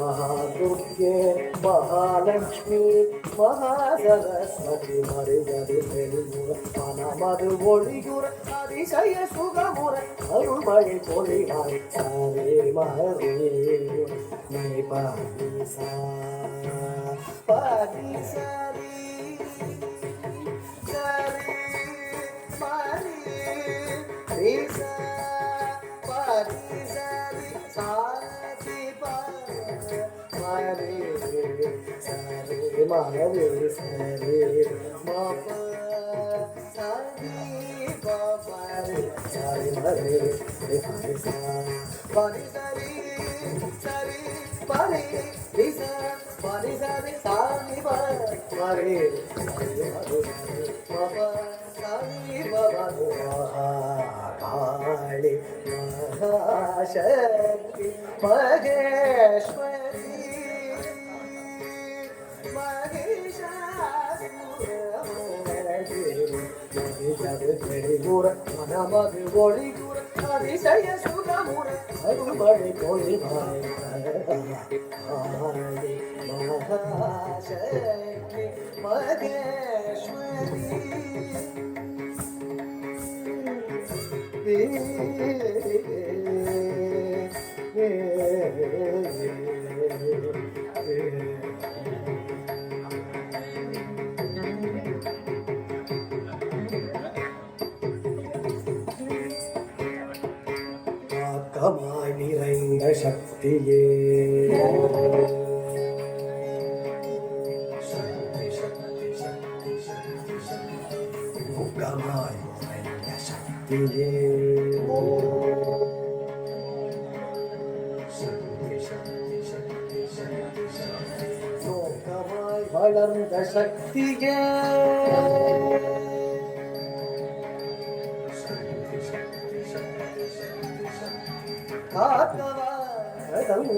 ಮಹಾದುರ್ಗೆ ಮಹಾಲಕ್ಷ್ಮಿ ಮಹಾಸರಸ್ವತಿ ಮರಿಗದು ಬೆಳುಗುರ ಮನಮದು ಒಳಿಗುರ அதிசய சுகமுற அருள்மழை பொழிவாய் சாரே மரே மை பாதிசா பாதிசரி சரி மரி ரிசா பாதிசரி சாதி மரி சரி மரி சரி மாப சரி Sari mare, pari sa, pari sari, sari pari, risa, pari sari, sari pari, sari baba, sari baba, Mahakali, Mahashakti, Maheshwari, பெரிகுர மனமது ஒளிகுர அதிசய சுகமுற அருள்மழை பொழிவாய் மகாசக்தி மகேஸ்வரி ஆக்கமாய் நிறைந்த சக்தியே முக்கமாய் நிறைந்த சக்தியே நோக்கமாய் வளர்ந்த சக்தியே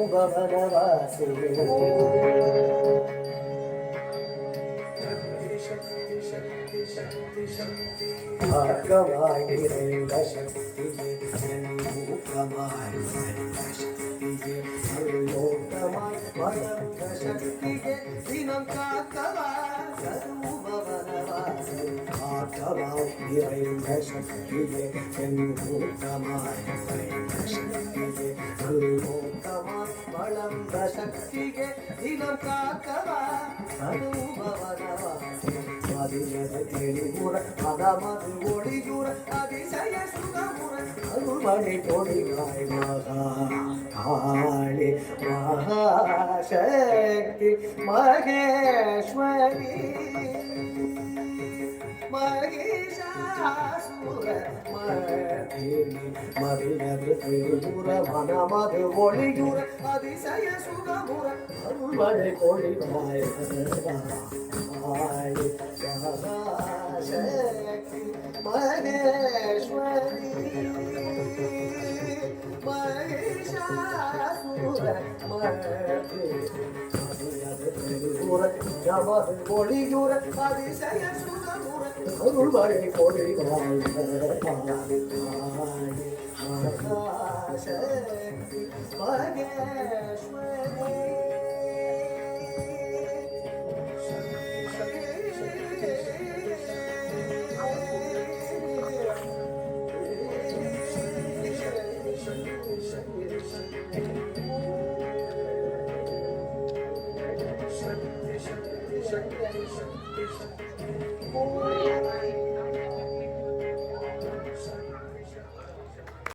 பவனவாசி ஆக்கமாய் நிறைந்த சக்தியே மூக்கமாய் நிறைந்த சக்தியே லோகமாய் வளர்ந்த சக்தியே தினம் காக்கவா சர்வபவனவாசி ஆக்கமாய் நிறைந்த சக்தியே மூக்கமாய் நிறைந்த சக்தியே லோகமாய் வளர்ந்த சக்தியே தினம் காக்கவா சர்வபவனவாசி மதியது தெளிவுற மதமது ஒளியுற அதிசய சுகமுற அருள்மணி பொழிவாய் மகாகாளி மகாசக்தி மகேஸ்வரி மகிஷாசுர மதினி மதியது தெளிவுற மதமது ஒளியுற அதிசய சுகமுற அருள்மணி பொழிவாய் மகாகாளி மகாசக்தி மகேஸ்வரி மகிஷாசுர மதியது ஒளியுற அதிசய சுகமுற அருள்மழை பொழிவாய் மகாசக்தி மகேஸ்வரி Oh